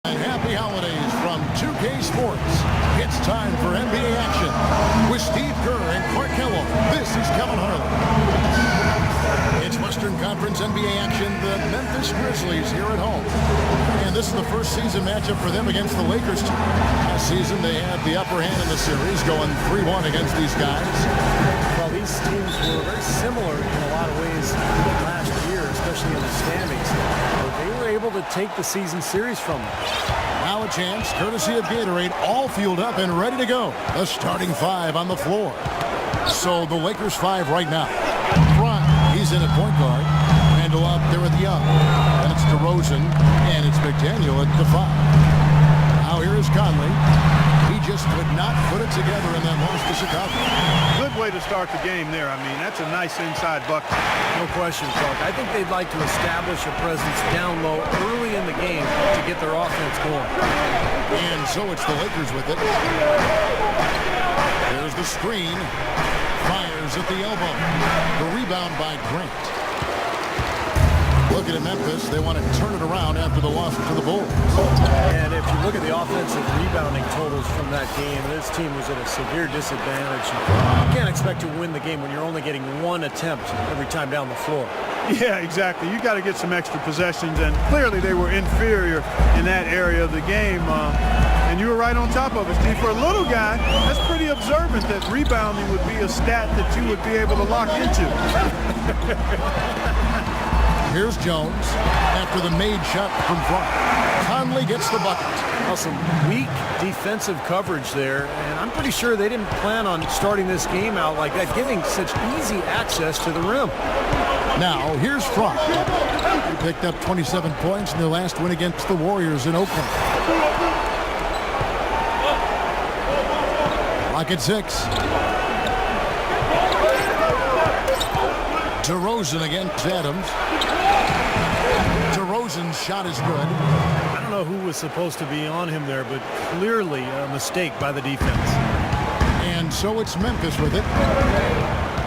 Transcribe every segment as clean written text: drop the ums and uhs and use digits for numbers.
Happy holidays from 2K Sports. It's time for NBA action. With Steve Kerr and Clark Kellogg, this is Kevin Harlan. It's Western Conference NBA action. The Memphis Grizzlies here at home. And this is the first season matchup for them against the Lakers team. Last season, they had the upper hand in the series, going 3-1 against these guys. Well, these teams were very similar in a lot of ways last year, especially in the standings. They were able to take the season series from them. Now a chance, courtesy of Gatorade, all fueled up and ready to go. The starting five on the floor. So the Lakers five right now. Front, he's in at point guard. Randall up there with Young. Then it's DeRozan, and it's McDaniel at the five. Now here is Conley. He just could not put it together in that loss to Chicago. Good way to start the game there. I mean, that's a nice inside bucket. No question, Clark. I think they'd like to establish a presence down low early in the game to get their offense going. And so it's the Lakers with it. There's the screen. Fires at the elbow. The rebound by Grant. Looking at Memphis, they want to turn it around after the loss to the Bulls. And if you look at the offensive rebounding totals from that game, this team was at a severe disadvantage. You can't expect to win the game when you're only getting one attempt every time down the floor. Yeah, exactly. You got to get some extra possessions, and clearly they were inferior in that area of the game. And you were right on top of it, Steve. For a little guy, that's pretty observant that rebounding would be a stat that you would be able to lock into. Here's Jones after the made shot from front. Conley gets the bucket. Well, some weak defensive coverage there, and I'm pretty sure they didn't plan on starting this game out like that, giving such easy access to the rim. Now, here's Front. He picked up 27 points in their last win against the Warriors in Oakland. Lock at 6. DeRozan against Adams. DeRozan's shot is good. I don't know who was supposed to be on him there, but clearly a mistake by the defense. And so it's Memphis with it.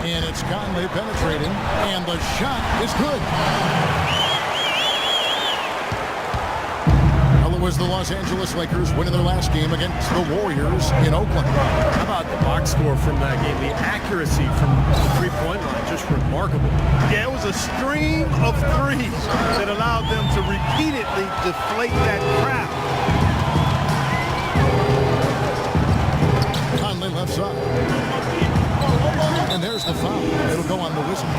And it's Conley penetrating. And the shot is good. Well, it was the Los Angeles Lakers winning their last game against the Warriors in Oakland. How about the box score from that game? The accuracy from the three-point line, just remarkable. Yeah, it was a stream of threes that allowed them to repeatedly deflate that crowd. Conley left side. And there's the foul. It'll go on the whistle.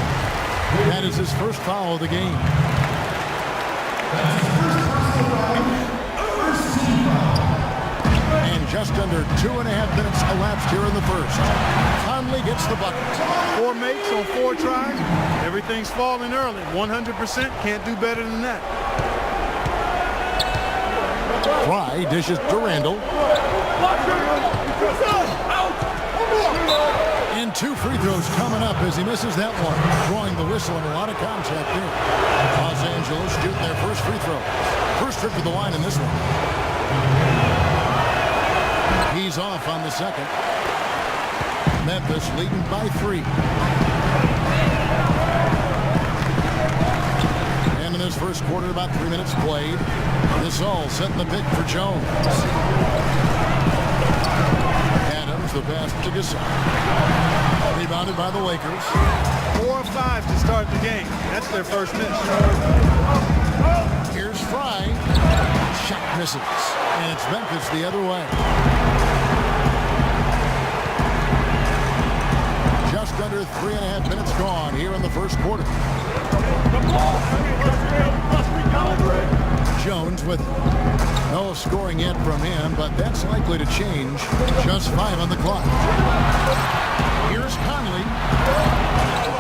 That is his first foul of the game. And just under 2.5 minutes elapsed here in the first. Conley gets the bucket. 4 makes on 4 tries. Everything's falling early. 100%. Can't do better than that. Fry dishes to Randall. And 2 free throws coming up as he misses that one. Drawing the whistle and a lot of contact there. Los Angeles shooting their first free throw. First trip to the line in this one. He's off on the second. Memphis leading by 3. And in this first quarter, about 3 minutes played. This all setting the pick for Jones. Adams, the pass to Gasol. Rebounded by the Lakers. 4 of 5 to start the game. That's their first miss. Here's Fry. Shot misses. And it's Memphis the other way. Just under 3.5 minutes gone here in the first quarter. Jones with it. No scoring yet from him, but that's likely to change. Just 5 on the clock. Here's Conley.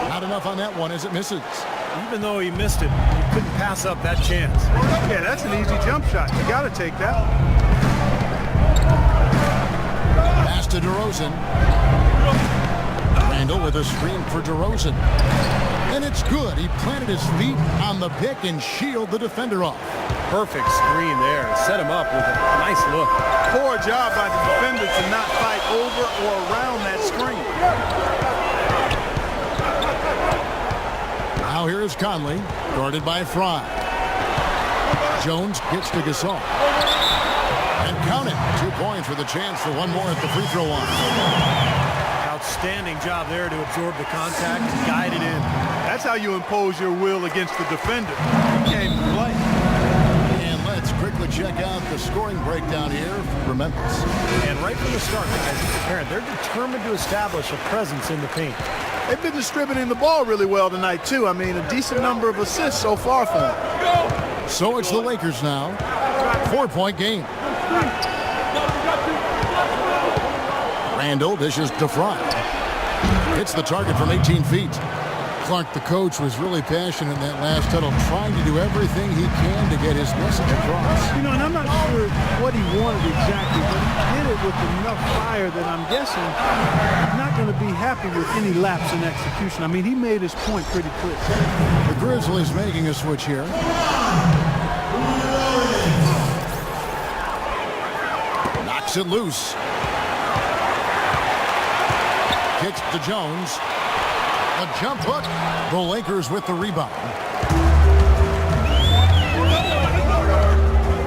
Not enough on that one as it misses. Even though he missed it, he couldn't pass up that chance. Yeah, that's an easy jump shot. You got to take that. Pass to DeRozan. Randall with a screen for DeRozan. And it's good. He planted his feet on the pick and shielded the defender off. Perfect screen there. Set him up with a nice look. Poor job by the defender to not fight over or around that screen. Now here is Conley, guarded by Fry. Jones gets to Gasol. count it. 2 points with a chance for one more at the free throw line. Outstanding job there to absorb the contact and guide it in. That's how you impose your will against the defender. He came to play. And let's quickly check out the scoring breakdown here for Memphis. And right from the start, guys, it's apparent they're determined to establish a presence in the paint. They've been distributing the ball really well tonight, too. I mean, a decent number of assists so far for them. So it's the Lakers now. 4-point game. Randall dishes to Fry. Hits the target from 18 feet. Clark, the coach, was really passionate in that last huddle, trying to do everything he can to get his message across. You know, and I'm not sure what he wanted exactly, but he did it with enough fire that I'm guessing he's not going to be happy with any lapse in execution. I mean, he made his point pretty clear. The Grizzlies making a switch here. Knocks it loose. Kicks to Jones. A jump hook. The Lakers with the rebound.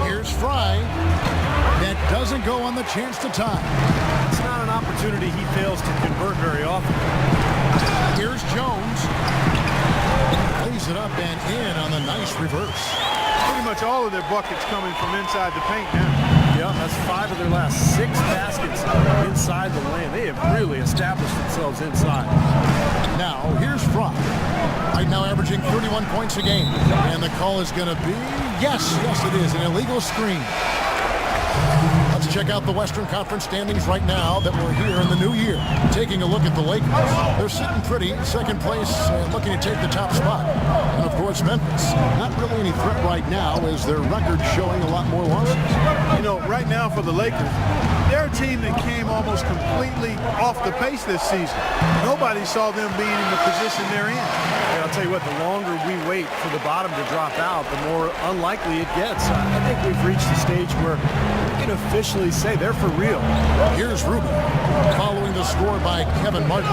Here's Fry. That doesn't go on the chance to tie. It's not an opportunity he fails to convert very often. Here's Jones. Lays it up and in on the nice reverse. Pretty much all of their buckets coming from inside the paint now. Yeah, that's 5 of their last 6 baskets inside the lane. They have really established themselves inside. Now, here's Fry. Right now averaging 31 points a game. And the call is going to be, yes, it is, an illegal screen. Let's check out the Western Conference standings right now that we're here in the new year. Taking a look at the Lakers. They're sitting pretty, second place, looking to take the top spot. And, of course, Memphis. Not really any threat right now as their record showing a lot more losses. You know, right now for the Lakers, they're a team that came almost completely off the pace this season. Nobody saw them being in the position they're in. Yeah, I'll tell you what, the longer we wait for the bottom to drop out, the more unlikely it gets. I think we've reached the stage where we can officially say they're for real. Here's Rubio, following the score by Kevin Martin.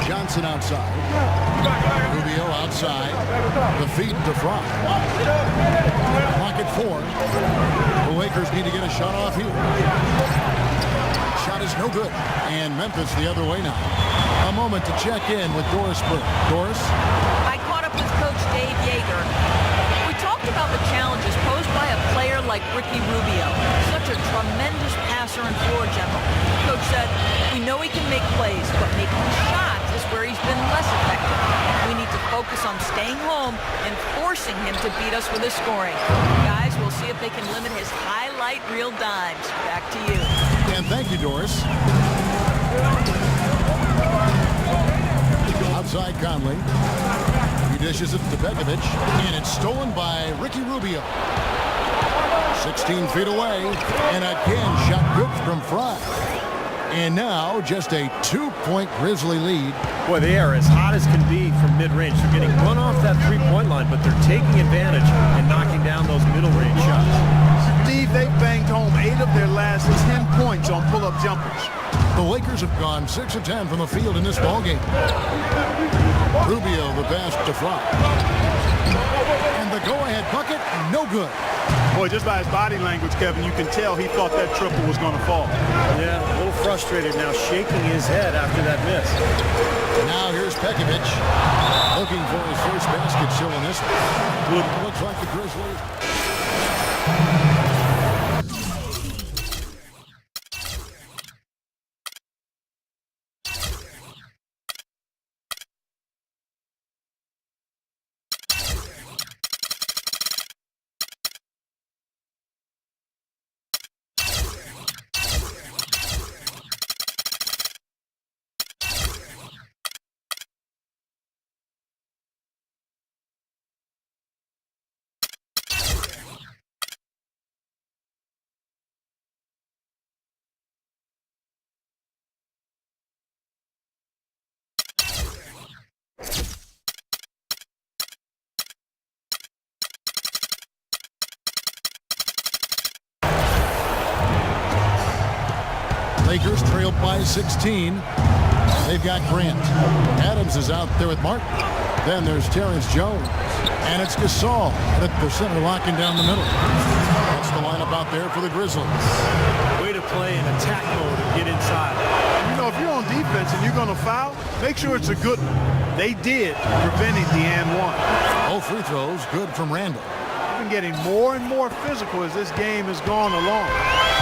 Johnson outside. Rubio outside. The feed to Fry. Clock at 4. The Lakers need to get a shot off here. Shot is no good. And Memphis the other way now. A moment to check in with Doris Burke. Doris? I caught up with Coach Dave Yeager. We talked about the challenges posed by a player like Ricky Rubio, such a tremendous passer and floor general. Coach said, we know he can make plays, but making shots is where he's been less effective. We need to focus on staying home and forcing him to beat us with his scoring. Guys, we'll see if they can limit his highlight reel dimes. Back to you. And thank you, Doris. Outside Conley. He dishes it to Begovic, and it's stolen by Ricky Rubio. 16 feet away, and again, shot good from Fry. And now, just a 2-point Grizzly lead. Boy, they are as hot as can be from mid-range. They're getting run off that three-point line, but they're taking advantage and knocking down those middle-range shots. Steve, they've banged home 8 of their last 10 points on pull-up jumpers. The Lakers have gone 6 of 10 from the field in this ballgame. Rubio, the pass to Fry. And the go-ahead bucket, no good. Boy, just by his body language, Kevin, you can tell he thought that triple was going to fall. Yeah, a little frustrated now, shaking his head after that miss. Now here's Begovic, looking for his first basket still in this one. Looks like the Grizzlies. Lakers trailed by 16. They've got Grant. Adams is out there with Martin. Then there's Terrence Jones. And it's Gasol at the center, locking down the middle. That's the lineup out there for the Grizzlies. Way to play in attack mode and get inside. You know, if you're on defense and you're going to foul, make sure it's a good one. They did, preventing the and one. All free throws good from Randall. Been getting more and more physical as this game has gone along.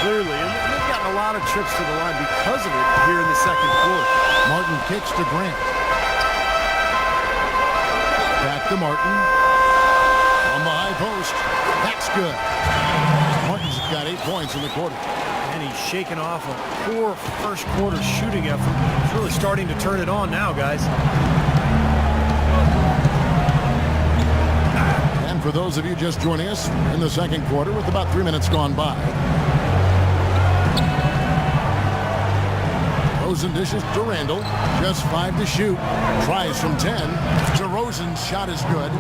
Clearly, and they've gotten a lot of trips to the line because of it here in the second quarter. Martin kicks to Grant. Back to Martin. On the high post. That's good. Martin's got 8 points in the quarter. And he's shaking off a poor first quarter shooting effort. He's really starting to turn it on now, guys. And for those of you just joining us in the second quarter with about 3 minutes gone by. Rosen dishes to Randall. Just 5 to shoot. Tries from 10. DeRozan's shot is good.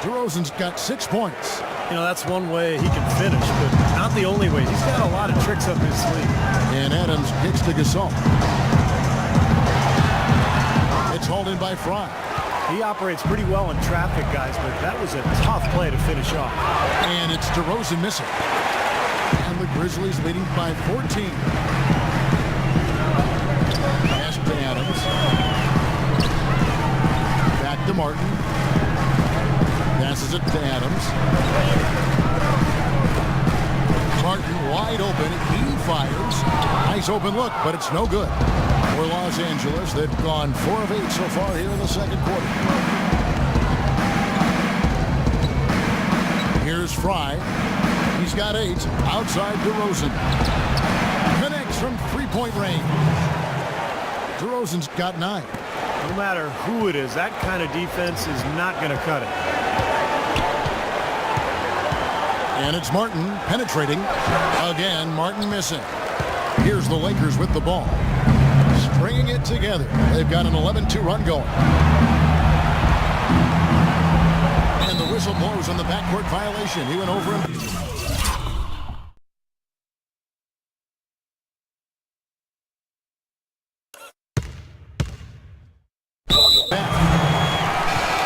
DeRozan's got 6 points. You know, that's one way he can finish, but not the only way. He's got a lot of tricks up his sleeve. And Adams kicks to Gasol. It's hauled in by Fry. He operates pretty well in traffic, guys, but that was a tough play to finish off. And it's DeRozan missing. And the Grizzlies leading by 14. Pass to Adams. Back to Martin. Passes it to Adams. Martin wide open. He fires. Nice open look, but it's no good. For Los Angeles, they've gone 4 of 8 so far here in the second quarter. Here's Fry. He's got 8. Outside DeRozan. Connects from 3-point range. DeRozan's got 9. No matter who it is, that kind of defense is not going to cut it. And it's Martin penetrating. Again, Martin missing. Here's the Lakers with the ball. Stringing it together. They've got an 11-2 run going. And the whistle blows on the backcourt violation. He went over him.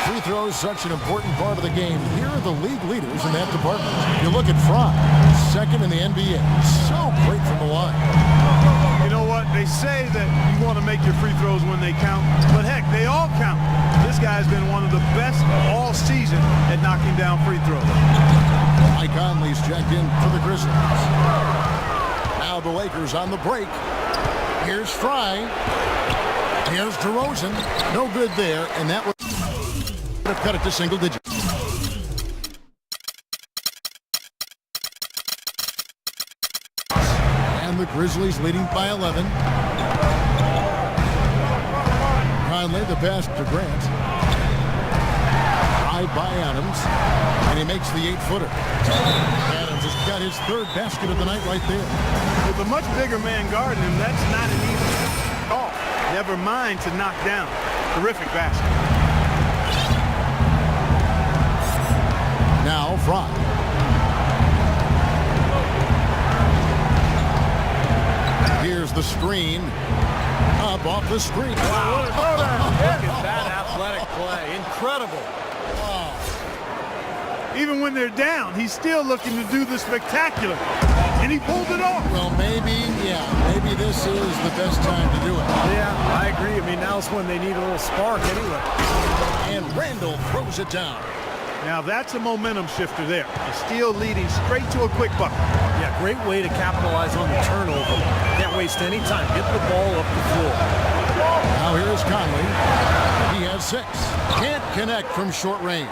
Free throws, such an important part of the game. Here are the league leaders in that department. You look at Fry, second in the NBA. So great from the line. You know what? They say that you want to make your free throws when they count, but heck, they all count. This guy's been one of the best all season at knocking down free throws. Mike Conley's checked in for the Grizzlies. Now the Lakers on the break. Here's Fry. Here's DeRozan. No good there, and that would have cut it to single digits. And the Grizzlies leading by 11. Conley, the pass to Grant. Drive by Adams, and he makes the 8-footer. Adams has got his 3rd basket of the night right there. With a much bigger man guarding him, that's not an easy call. Never mind to knock down. Terrific basket. Now Fry. Here's the screen. Up off the screen. Wow. Look at that athletic play. Incredible. Even when they're down, he's still looking to do the spectacular. And he pulled it off. Well, maybe this is the best time to do it. Yeah, I agree. I mean, now's when they need a little spark anyway. And Randall throws it down. Now that's a momentum shifter there. The steal leading straight to a quick bucket. Yeah, great way to capitalize on the turnover. Can't waste any time. Get the ball up the floor. Now here's Conley. He has 6. Can't connect from short range.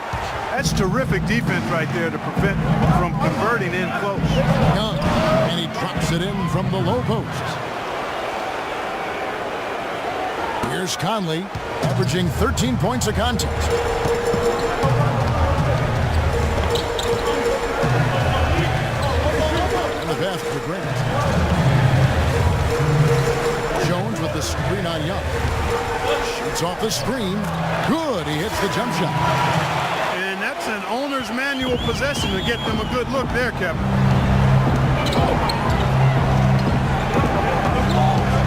That's terrific defense right there to prevent from converting in close. Young, and he drops it in from the low post. Here's Conley, averaging 13 points a contest. And the pass to Grant. Jones with the screen on Young. Shoots off the screen. Good, he hits the jump shot. And that's an owner's manual possession to get them a good look there, Kevin.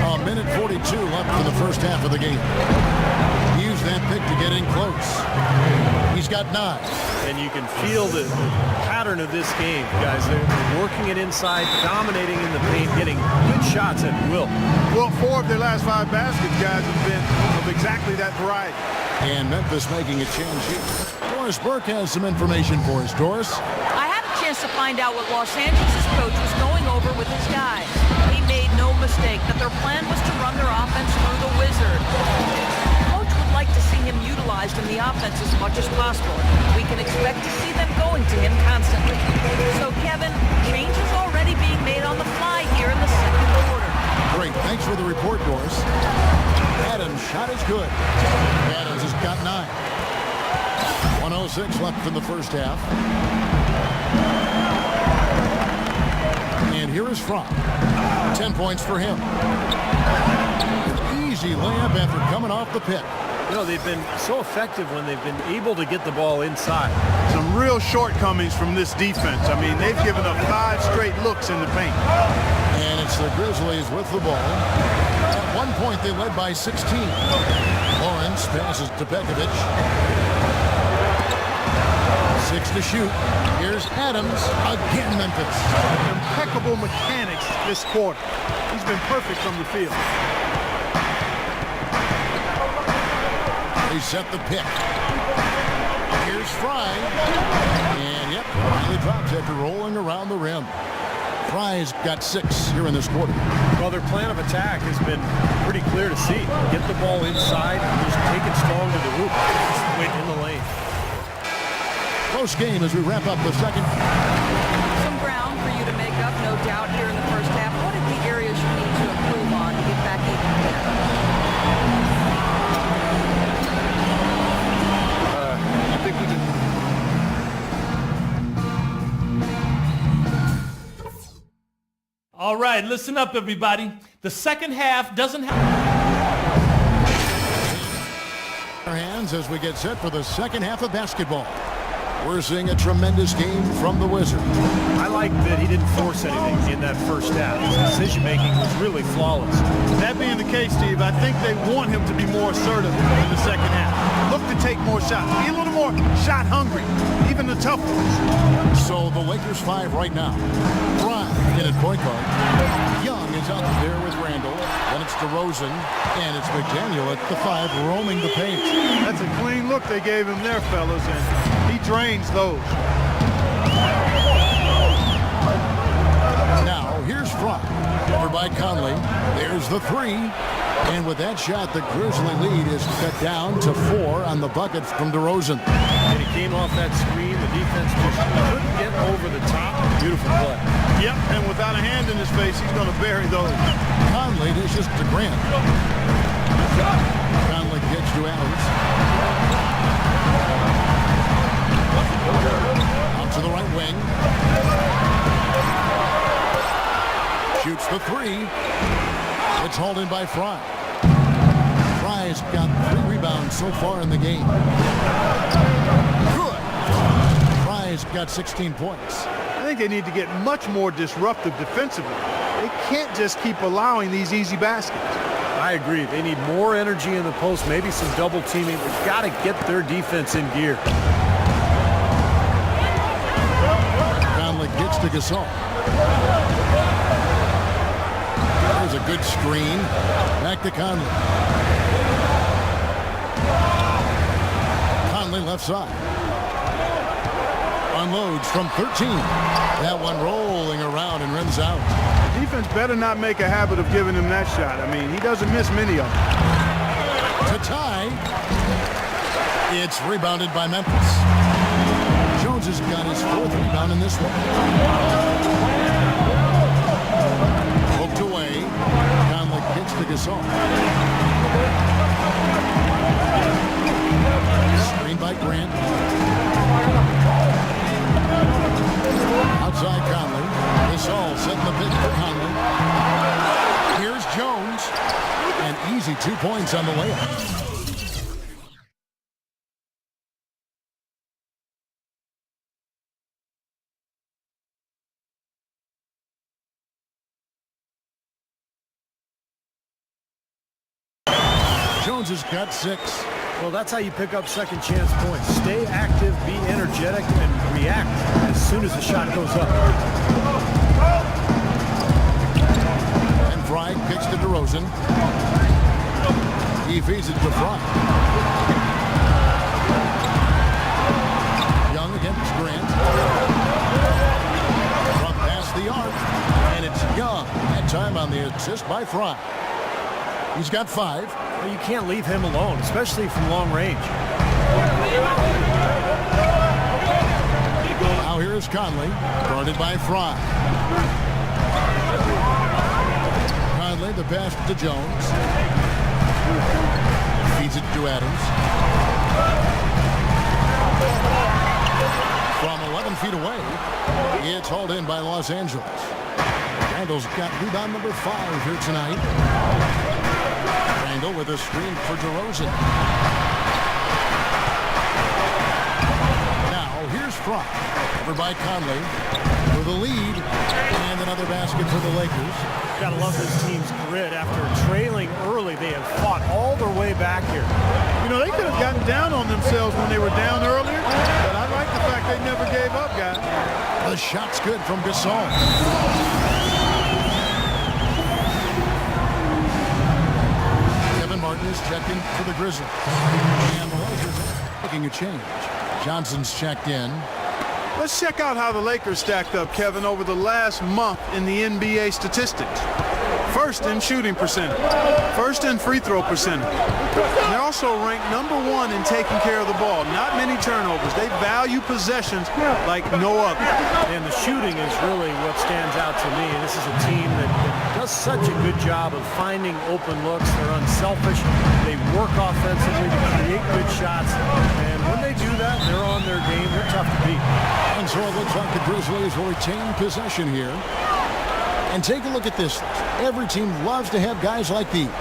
A minute 42 left in the first half of the game. He that pick to get in close. He's got 9. And you can feel the pattern of this game, guys. They're working it inside, dominating in the paint, getting good shots at will. Well, 4 of their last 5 baskets, guys, have been of exactly that variety. And Memphis making a change here. Doris Burke has some information for us. Doris? I had a chance to find out what Los Angeles' coach was going over with his guys. He made no mistake that their plan was to run their offense through the Wizard. Coach would like to see him utilized in the offense as much as possible. We can expect to see them going to him constantly. So, Kevin, change is already being made on the fly here in the second quarter. Great. Thanks for the report, Doris. Adams' shot is good. Adams has got 9. 1:06 left in the first half. And here is Frank. 10 points for him. Easy layup after coming off the pick. You know, they've been so effective when they've been able to get the ball inside. Some real shortcomings from this defense. I mean, they've given up 5 straight looks in the paint. And it's the Grizzlies with the ball. At one point, they led by 16. Lawrence passes to Pekovic. 6 to shoot. Here's Adams. Again, Memphis. Impeccable mechanics this quarter. He's been perfect from the field. They set the pick. Here's Fry. And, yep, finally drops after rolling around the rim. Fry's got 6 here in this quarter. Well, their plan of attack has been pretty clear to see. Get the ball inside, just take it strong to the hoop. Just wait in the lane. Close game as we wrap up the second. Some ground for you to make up, no doubt, here in the first half. What are the areas you need to improve on to get back even better? I think we can. All right, listen up, everybody. The second half doesn't have... Our hands as we get set for the second half of basketball. We're seeing a tremendous game from the Wizards. I like that he didn't force anything in that first half. His decision-making was really flawless. That being the case, Steve, I think they want him to be more assertive in the second half. Look to take more shots. Be a little more shot hungry, even the tough ones. So the Lakers 5 right now. Bryant in at point guard. Young is out there with Randall. Then it's DeRozan. And it's McDaniel at the 5 roaming the paint. That's a clean look they gave him there, fellas, and he drains those. Now here's Frank. Over by Conley. There's the 3. And with that shot, the Grizzly lead is cut down to 4 on the bucket from DeRozan. And he came off that screen. The defense just couldn't get over the top. Beautiful play. Yep, and without a hand in his face, he's going to bury those. Conley dishes to Grant. Conley kicks to Adams. Out to the right wing. Shoots the 3. It's hauled in by Fry. Fry's got 3 rebounds so far in the game. Good. Fry's got 16 points. I think they need to get much more disruptive defensively. They can't just keep allowing these easy baskets. I agree. They need more energy in the post, maybe some double teaming. They've got to get their defense in gear. Conley gets to Gasol. There's a good screen. Back to Conley. Conley left side. Unloads from 13. That one rolling around and rims out. The defense better not make a habit of giving him that shot. I mean, he doesn't miss many of them. To tie. It's rebounded by Memphis. Jones has got his 4th rebound in this one. Hooked away. Conley kicks to Gasol. Screen by Grant. Outside Conley. Gasol setting the pick for Conley. Here's Jones. An easy 2 points on the layup. Jones has got 6. Well, that's how you pick up second chance points. Stay active, be energetic, and react as soon as the shot goes up. And Fry kicks to DeRozan. He feeds it to Fry. Young against Grant. From past the arc. And it's Young. That time on the assist by Fry. He's got 5. Well, you can't leave him alone, especially from long range. Now here's Conley, guarded by Fry. Conley, the pass to Jones. Feeds it to Adams. From 11 feet away, it's hauled in by Los Angeles. Randall's got rebound number 5 here tonight. Randall with a screen for DeRozan. Now here's Fry, covered by Conley for the lead, and another basket for the Lakers. Gotta love this team's grit. After trailing early, they have fought all their way back here. You know, they could have gotten down on themselves when they were down earlier, but I like the fact they never gave up, guys. The shot's good from Gasol. Martin is checked in for the Grizzlies. And the Lakers making a change. Johnson's checked in. Let's check out how the Lakers stacked up, Kevin, over the last month in the NBA statistics. First in shooting percentage. First in free throw percentage. They're also ranked number 1 in taking care of the ball. Not many turnovers. They value possessions like no other. And the shooting is really what stands out to me. This is a team that does such a good job of finding open looks. They're unselfish. They work offensively to create good shots. And when they do that, they're on their game. They're tough to beat. And so it looks like the Grizzlies will retain possession here. And take a look at this. Every team loves to have guys like these.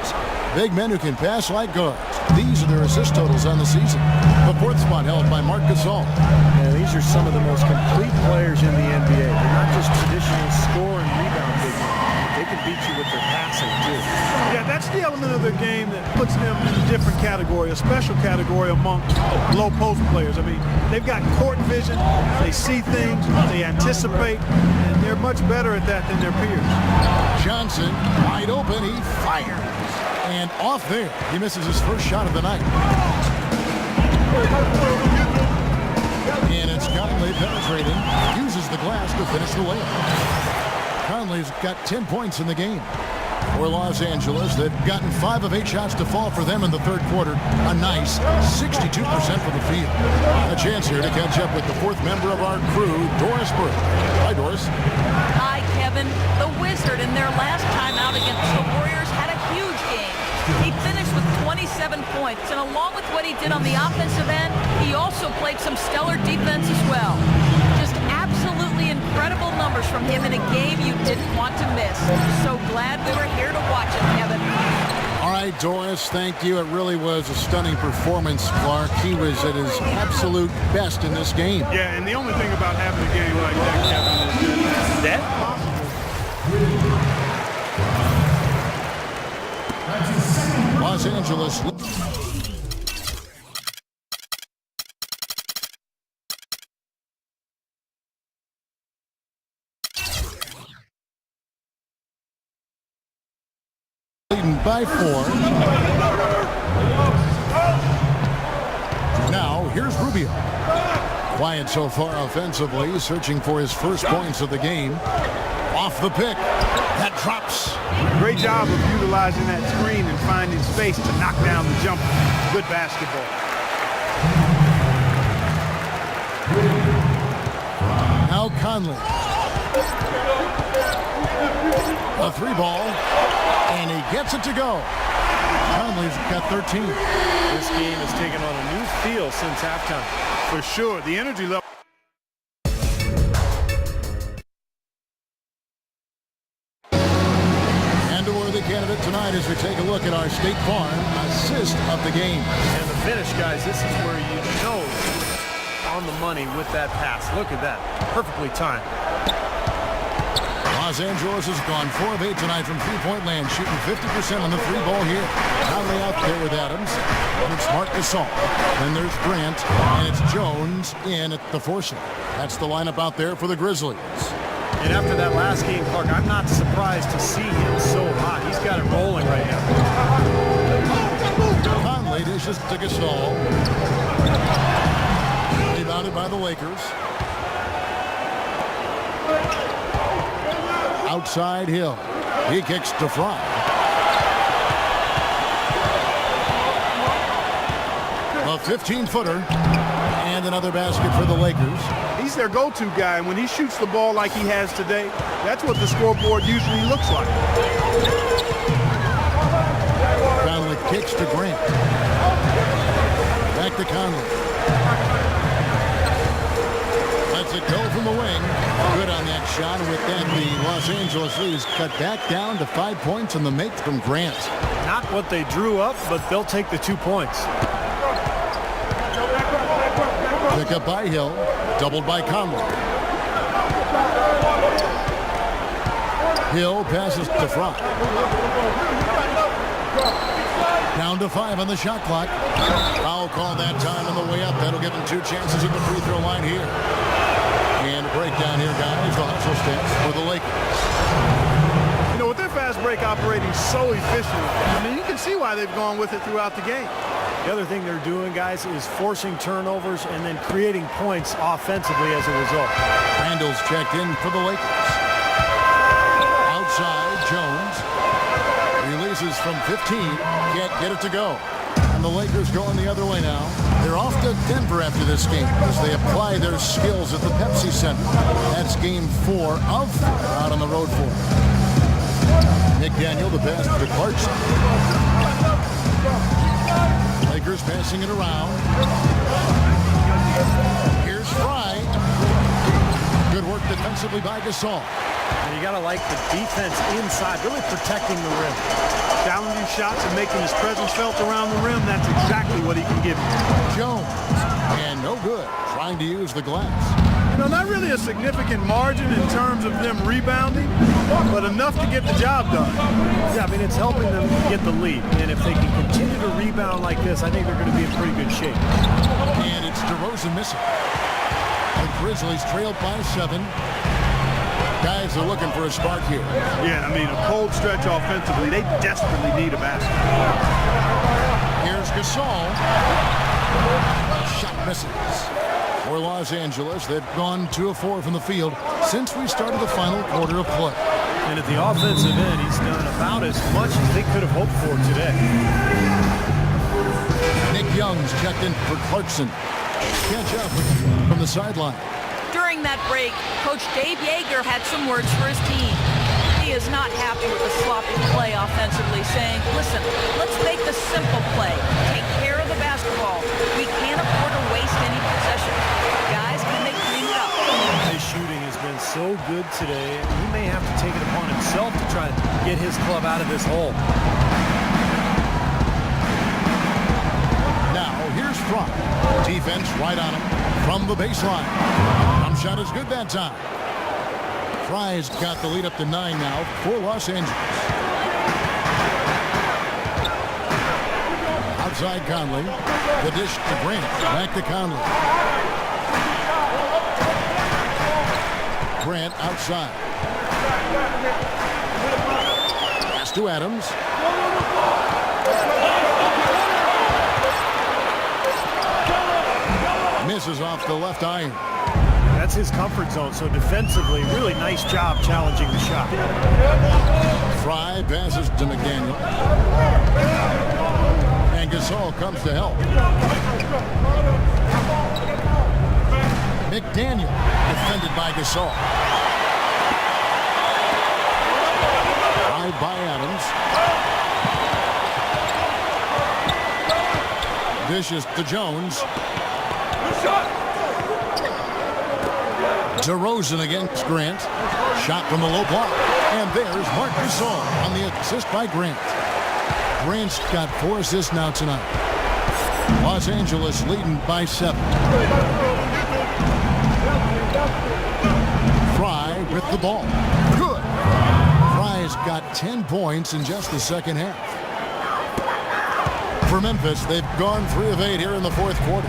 Big men who can pass like guards. These are their assist totals on the season. The 4th spot held by Marc Gasol. And these are some of the most complete players in the NBA. They're not just traditional score and rebound big men. They can beat you with their passing, too. Yeah, that's the element of their game that puts them in a different category, a special category amongst low post players. I mean, they've got court vision, they see things, they anticipate, and they're much better at that than their peers. Johnson, wide open, he fires. And off there, he misses his first shot of the night. And it's Conley penetrating, uses the glass to finish the layup. Conley's got 10 points in the game. For Los Angeles, they've gotten 5 of 8 shots to fall for them in the 3rd quarter. A nice 62% from the field. A chance here to catch up with the 4th member of our crew, Doris Burke. Hi, Doris. Hi, Kevin. The Wizard in their last time out against the Warriors had a huge game. He finished with 27 points, and along with what he did on the offensive end, he also played some stellar defense as well. Just absolutely incredible numbers from him in a game you didn't want to miss. So glad we were here to watch it, Kevin. All right, Doris, thank you. It really was a stunning performance, Clark. He was at his absolute best in this game. Yeah, and the only thing about having a game like that, Kevin, is that possible. Los Angeles. Leading by 4. Now, here's Rubio. Quiet so far offensively, searching for his first points of the game. Off the pick. That drops. Great job of utilizing that screen and finding space to knock down the jumper. Good basketball. Now Conley. A 3 ball. And he gets it to go. Conley's got 13. This game has taken on a new feel since halftime. For sure. The energy level. Candidate tonight as we take a look at our State Farm assist of the game. And the finish, guys, this is where you know on the money with that pass. Look at that. Perfectly timed. Los Los Angeles has gone 4 of 8 tonight from three-point land, shooting 50% on the three ball here. Conley out there with Adams. And it's Marc Gasol. Then there's Grant, and it's Jones in at the foursome. That's the lineup out there for the Grizzlies. And after that last game, Clark, I'm not surprised to see him so hot. He's got it rolling right now. Conley dishes to Gasol. Rebounded by the Lakers. Outside Hill. He kicks to Fry. A 15-footer. And another basket for the Lakers. He's their go-to guy, and when he shoots the ball like he has today, that's what the scoreboard usually looks like. Conley kicks to Grant. Back to Conley. Lets it go from the wing. Good on that shot. With that, the Los Angeles leads cut back down to 5 points on the make from Grant. Not what they drew up, but they'll take the 2 points. Pick up by Hill. Doubled by Conley. Hill passes to Fry. Down to 5 on the shot clock. Foul call that time on the way up. That'll give him 2 chances at the free throw line here. And a breakdown here, guys. The hustle steps for the Lakers. You know, with their fast break operating so efficiently, I mean, you can see why they've gone with it throughout the game. The other thing they're doing, guys, is forcing turnovers and then creating points offensively as a result. Randall's checked in for the Lakers. Outside, Jones. Releases from 15. Can't get it to go. And the Lakers going the other way now. They're off to Denver after this game as they apply their skills at the Pepsi Center. That's game 4 of 4 out on the road for McDaniel, the pass to Clarkson. Lakers passing it around. Here's Fry. Good work defensively by Gasol. And you got to like the defense inside, really protecting the rim. Challenging shots and making his presence felt around the rim, that's exactly what he can give you. Jones. And no good. Trying to use the glass. You know, not really a significant margin in terms of them rebounding, but enough to get the job done. Yeah, I mean, it's helping them get the lead. And if they can continue to rebound like this, I think they're going to be in pretty good shape. And it's DeRozan missing. The Grizzlies trailed by 7. Guys are looking for a spark here. Yeah, I mean, a cold stretch offensively. They desperately need a basket. Here's Gasol. Shot misses. For Los Angeles, they've gone 2 of 4 from the field since we started the final quarter of play. And at the offensive end, he's done about as much as they could have hoped for today. Nick Young's checked in for Clarkson. Catch up from the sideline. During that break, Coach Dave Yeager had some words for his team. He is not happy with the sloppy play offensively, saying, listen, let's make the simple play. Take care of the basketball. We can't afford to waste any possession. Guys, can they clean it up? His shooting has been so good today, he may have to take it upon himself to try to get his club out of this hole. Now, here's Fry. Defense right on him from the baseline. Jump shot is good that time. Fry's got the lead up to 9 now for Los Angeles. Outside Conley. The dish to Grant. Back to Conley. Grant outside. Pass to Adams. Misses off the left iron. That's his comfort zone, so defensively, really nice job challenging the shot. Fry passes to McDaniel. And Gasol comes to help. McDaniel defended by Gasol. Drive by Adams. Dishes to Jones. DeRozan against Grant. Shot from the low block. And there's Marc Gasol on the assist by Grant. Grant's got 4 assists now tonight. Los Angeles leading by 7. Fry with the ball. Good. just got 10 points in just the second half. For Memphis, they've gone 3 of 8 here in the fourth quarter.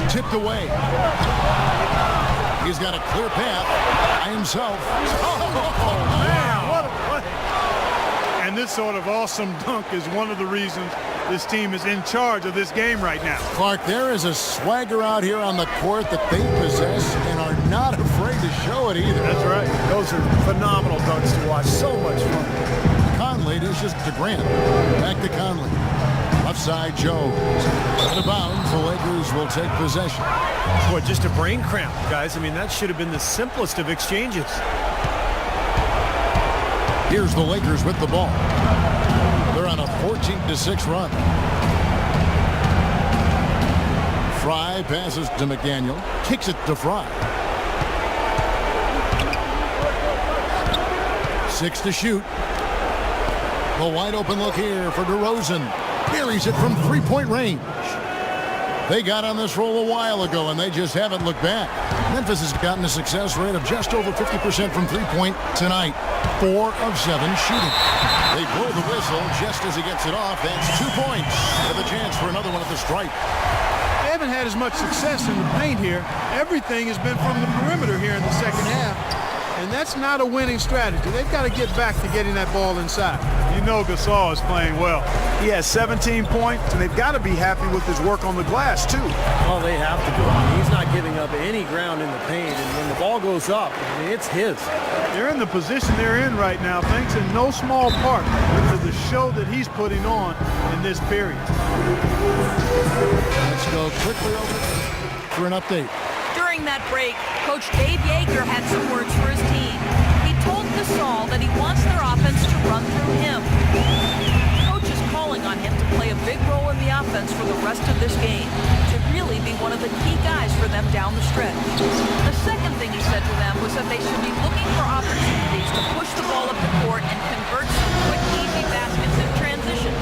Tipped away. He's got a clear path by himself. Oh, man, what a play. And this sort of awesome dunk is one of the reasons this team is in charge of this game right now. Clark, there is a swagger out here on the court that they possess and are not afraid to show it either. That's right. Those are phenomenal dunks to watch. So much fun. Conley dishes to Grant. Back to Conley. Left side, Jones. Out of bounds, the Lakers will take possession. Boy, just a brain cramp, guys. I mean, that should have been the simplest of exchanges. Here's the Lakers with the ball. They're on a 14-6 run. Fry passes to McDaniel. Kicks it to Fry. 6 to shoot. The wide open look here for DeRozan. Buries it from three-point range. They got on this roll a while ago, and they just haven't looked back. Memphis has gotten a success rate of just over 50% from three-point tonight. 4 of 7 shooting. They blow the whistle just as he gets it off. That's 2 points. Have a chance for another one at the stripe. They haven't had as much success in the paint here. Everything has been from the perimeter here in the second half. And that's not a winning strategy. They've got to get back to getting that ball inside. You know Gasol is playing well. He has 17 points, and they've got to be happy with his work on the glass, too. Well, they have to do it. He's not giving up any ground in the paint, and when the ball goes up, I mean, it's his. They're in the position they're in right now, thanks in no small part to the show that he's putting on in this period. Let's go quickly over for an update. During that break, Coach Dave Yeager had some words for his team. He told Gasol that he wants their offense to run through him. Coach is calling on him to play a big role in the offense for the rest of this game, to really be one of the key guys for them down the stretch. The second thing he said to them was that they should be looking for opportunities to push the ball up the court and convert some quick, easy baskets in transition.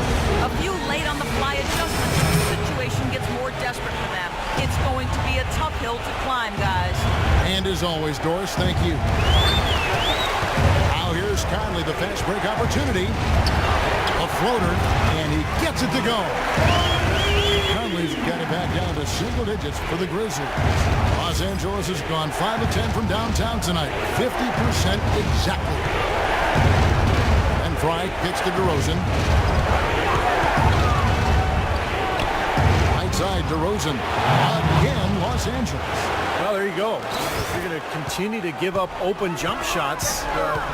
A few late-on-the-fly adjustments, the situation gets more desperate for them. It's going to be a tough hill to climb, guys. And as always, Doris, thank you. Now here's Conley, the fast break opportunity. A floater, and he gets it to go. Conley's got it back down to single digits for the Grizzlies. Los Angeles has gone 5 of 10 from downtown tonight. 50% exactly. And Fry kicks to DeRozan. Side DeRozan again, Los Angeles. Well, there you go. If you're going to continue to give up open jump shots,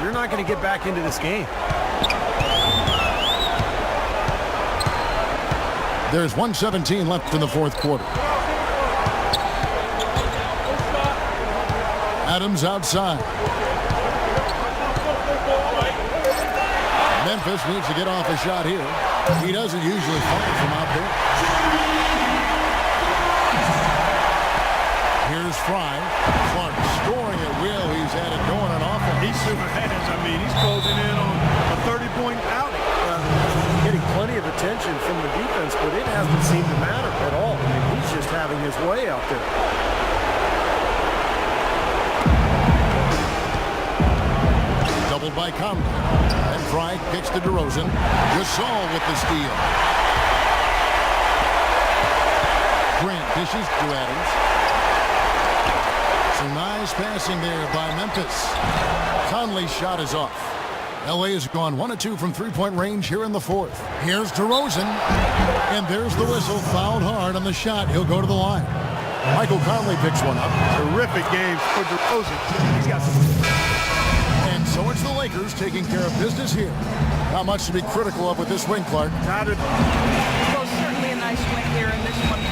you're not going to get back into this game. There's 1:17 left in the fourth quarter. Adams outside. Memphis needs to get off a shot here. He doesn't usually fire from out there. Here's Fry. Clark scoring at will. He's had it going on offense. He sure has. I mean, he's closing in on a 30-point outing. Getting plenty of attention from the defense, but it hasn't seemed to matter at all. I mean, he's just having his way out there. Doubled by Conley. And Fry kicks to DeRozan. Gasol with the steal. Grant dishes to Adams. Some nice passing there by Memphis. Conley's shot is off. LA has gone 1 of 2 from three-point range here in the fourth. Here's DeRozan. And there's the whistle. Fouled hard on the shot. He'll go to the line. Michael Conley picks one up. Terrific games for DeRozan. He's got some. And so it's the Lakers taking care of business here. Not much to be critical of with this win, Clark. Not a... Well, certainly a nice win here in this one.